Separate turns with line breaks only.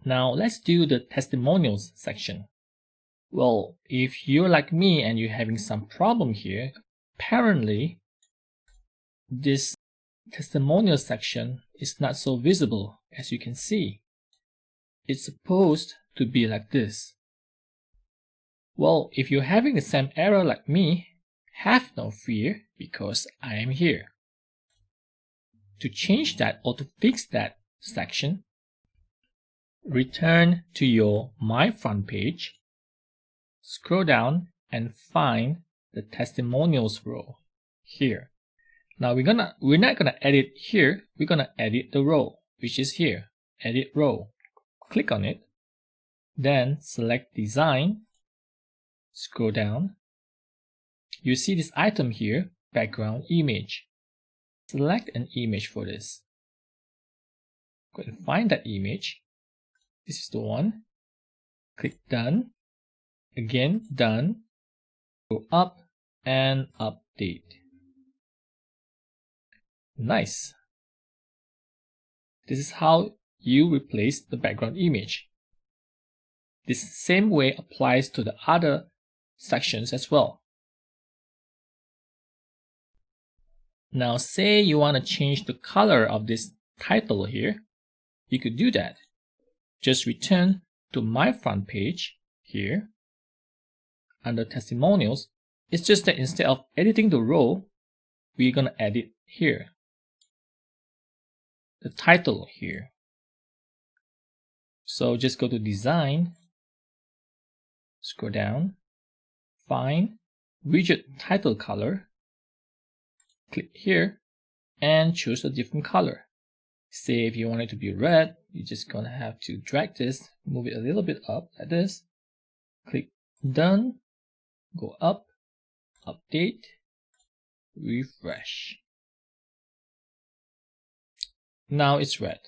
Now let's do the testimonials section. Well, if you're like me and you're having some problem here, apparently this testimonial section is not so visible as you can see. It's supposed to be like this. Well, if you're having the same error like me, have no fear because I am here. To change that or to fix that section, return to your My Front page, scroll down and find the Testimonials row here. Now we're not gonna edit here, we're gonna edit the row, which is here, Edit Row. Click on it, then select Design, scroll down. You see this item here, Background Image. Select an image for this. Go and find that image. This is the one. Click Done. Again, Done. Go up and update. Nice. This is how you replace the background image. This same way applies to the other sections as well. Now say you want to change the color of this title here. You could do that. Just return to My Front page here under Testimonials. It's just that instead of editing the row, we're going to edit here, the title here. So just go to Design, scroll down, find Widget Title Color, click here, and choose a different color. Say if you want it to be red, you're just going to have to drag this, move it a little bit up like this, click Done, go up, update, refresh. Now it's red.